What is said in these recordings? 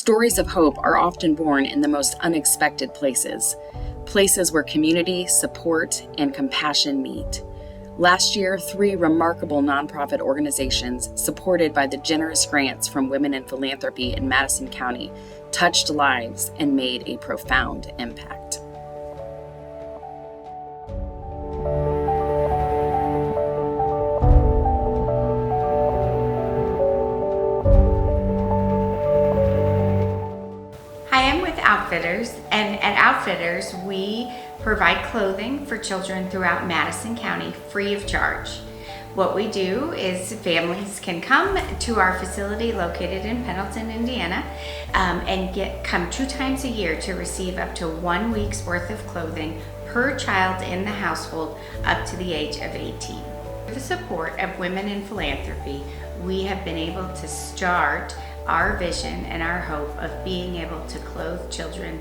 Stories of hope are often born in the most unexpected places, places where community, support, and compassion meet. Last year, 3 remarkable nonprofit organizations, supported by the generous grants from Women in Philanthropy in Madison County, touched lives and made a profound impact. Hi, I'm with Outfitters, and at Outfitters we provide clothing for children throughout Madison County free of charge. What we do is families can come to our facility located in Pendleton, Indiana, and come 2 times a year to receive up to 1 week's worth of clothing per child in the household up to the age of 18. With the support of Women in Philanthropy, we have been able to start our vision and our hope of being able to clothe children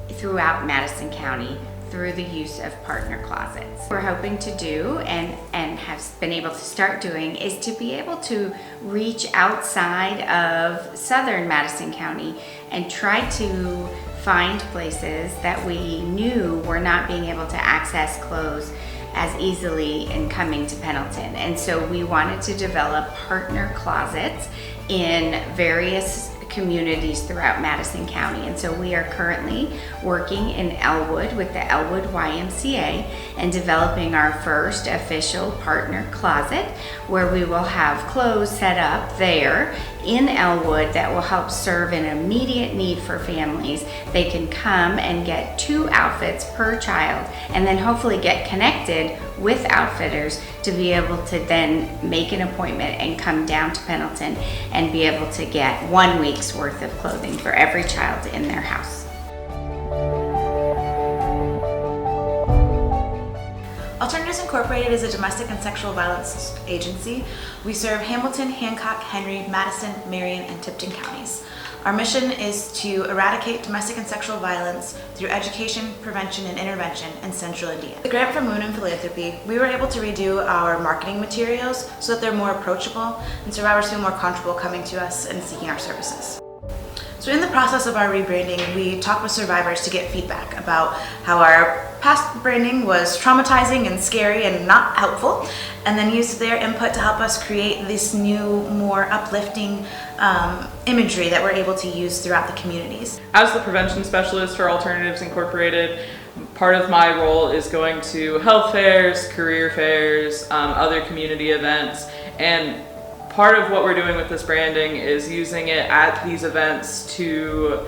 throughout Madison County through the use of partner closets. What we're hoping to do and have been able to start doing is to be able to reach outside of southern Madison County and try to find places that we knew were not being able to access clothes as easily in coming to Pendleton. And so we wanted to develop partner closets in various communities throughout Madison County. And so we are currently working in Elwood with the Elwood YMCA and developing our first official partner closet where we will have clothes set up there in Elwood that will help serve an immediate need for families. They can come and get 2 outfits per child and then hopefully get connected with Outfitters to be able to then make an appointment and come down to Pendleton and be able to get 1 week's worth of clothing for every child in their house. Alternatives Incorporated is a domestic and sexual violence agency. We serve Hamilton, Hancock, Henry, Madison, Marion, and Tipton counties. Our mission is to eradicate domestic and sexual violence through education, prevention, and intervention in Central Indiana. The grant from Women in Philanthropy, we were able to redo our marketing materials so that they're more approachable and survivors feel more comfortable coming to us and seeking our services. So in the process of our rebranding, we talked with survivors to get feedback about how our past branding was traumatizing and scary and not helpful, and then used their input to help us create this new, more uplifting imagery that we're able to use throughout the communities. As the prevention specialist for Alternatives Incorporated, part of my role is going to health fairs, career fairs, other community events, and part of what we're doing with this branding is using it at these events to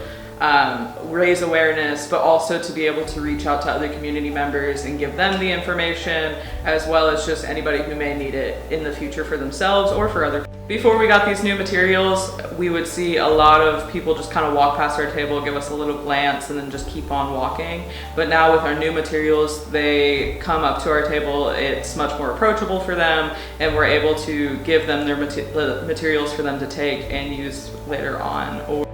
raise awareness, but also to be able to reach out to other community members and give them the information, as well as just anybody who may need it in the future for themselves or for other. Before we got these new materials, we would see a lot of people just kind of walk past our table, give us a little glance, and then just keep on walking. But now with our new materials, they come up to our table, it's much more approachable for them, and we're able to give them their materials for them to take and use later on.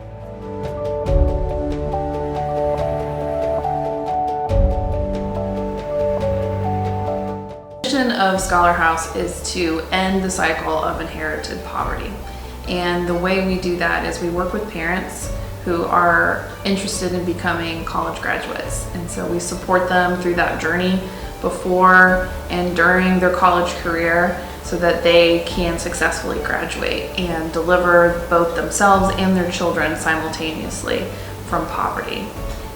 The mission of Scholar House is to end the cycle of inherited poverty. And the way we do that is we work with parents who are interested in becoming college graduates. And so we support them through that journey before and during their college career so that they can successfully graduate and deliver both themselves and their children simultaneously from poverty.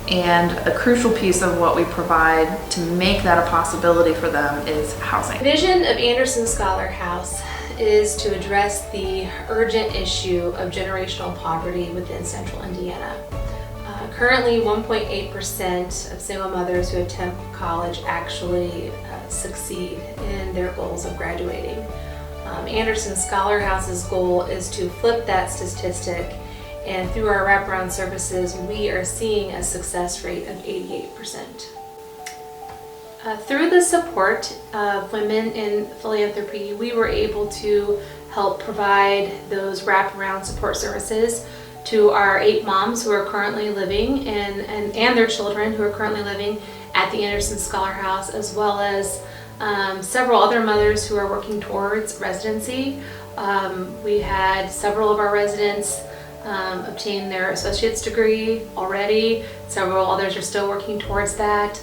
And a crucial piece of what we provide to make that a possibility for them is housing. The vision of Anderson Scholar House is to address the urgent issue of generational poverty within Central Indiana. Currently, 1.8% of single mothers who attempt college actually succeed in their goals of graduating. Anderson Scholar House's goal is to flip that statistic, and through our wraparound services, we are seeing a success rate of 88%. Through the support of Women in Philanthropy, we were able to help provide those wraparound support services to our 8 moms who are currently living and their children who are currently living at the Anderson Scholar House, as well as several other mothers who are working towards residency. We had several of our residents obtained their associate's degree already. Several others are still working towards that.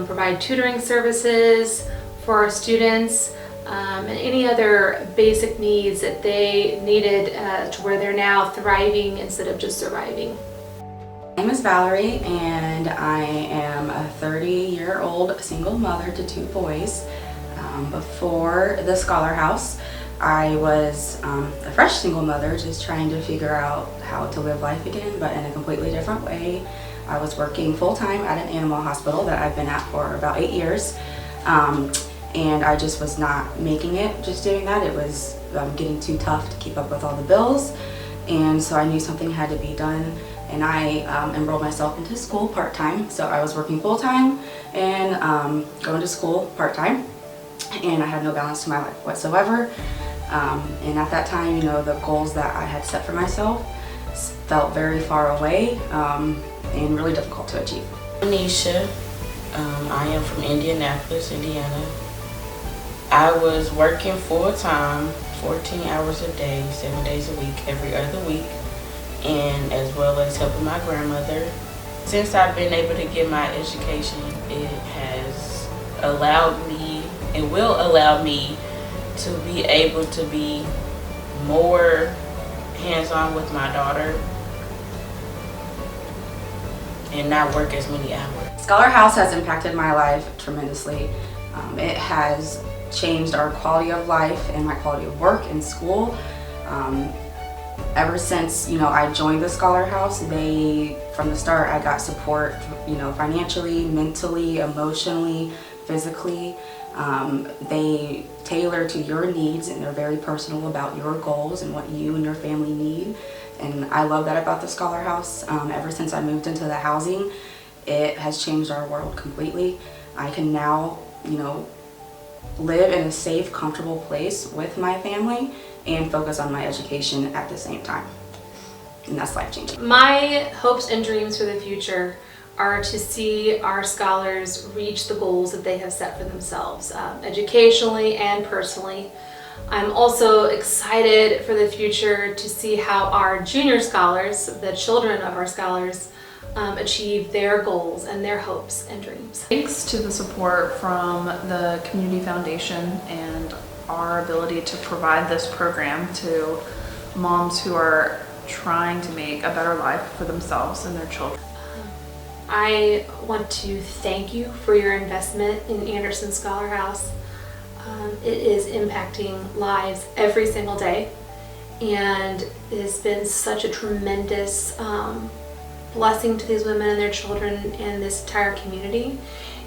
Provide tutoring services for our students, and any other basic needs that they needed to where they're now thriving instead of just surviving. My name is Valerie, and I am a 30-year-old single mother to 2 boys. Before the Scholar House, I was a fresh single mother, just trying to figure out how to live life again, but in a completely different way. I was working full-time at an animal hospital that I've been at for about 8 years, and I just was not making it just doing that. It was getting too tough to keep up with all the bills, and so I knew something had to be done, and I enrolled myself into school part-time. So I was working full-time and going to school part-time, and I had no balance to my life whatsoever. And at that time, you know, the goals that I had set for myself felt very far away and really difficult to achieve. Anisha, I am from Indianapolis, Indiana. I was working full-time, 14 hours a day, 7 days a week, every other week, and as well as helping my grandmother. Since I've been able to get my education, it has allowed me and will allow me to be able to be more hands-on with my daughter and not work as many hours. Scholar House has impacted my life tremendously. It has changed our quality of life and my quality of work in school. Ever since, you know, I joined the Scholar House, from the start I got support, you know, financially, mentally, emotionally, physically. They tailor to your needs, and they're very personal about your goals and what you and your family need. And I love that about the Scholar House. Ever since I moved into the housing, it has changed our world completely. I can now, you know, live in a safe, comfortable place with my family and focus on my education at the same time. And that's life-changing. My hopes and dreams for the future are to see our scholars reach the goals that they have set for themselves, educationally and personally. I'm also excited for the future to see how our junior scholars, the children of our scholars, achieve their goals and their hopes and dreams. Thanks to the support from the Community Foundation and our ability to provide this program to moms who are trying to make a better life for themselves and their children. I want to thank you for your investment in Anderson Scholar House. It is impacting lives every single day, and it has been such a tremendous blessing to these women and their children and this entire community.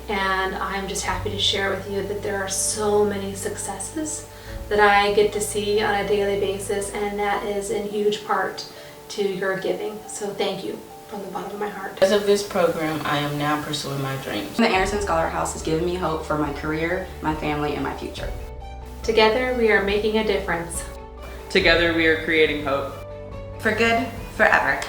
And I'm just happy to share with you that there are so many successes that I get to see on a daily basis, and that is in huge part to your giving. So thank you from the bottom of my heart. Because of this program, I am now pursuing my dreams. The Anderson Scholar House has given me hope for my career, my family, and my future. Together we are making a difference. Together we are creating hope. For good, forever.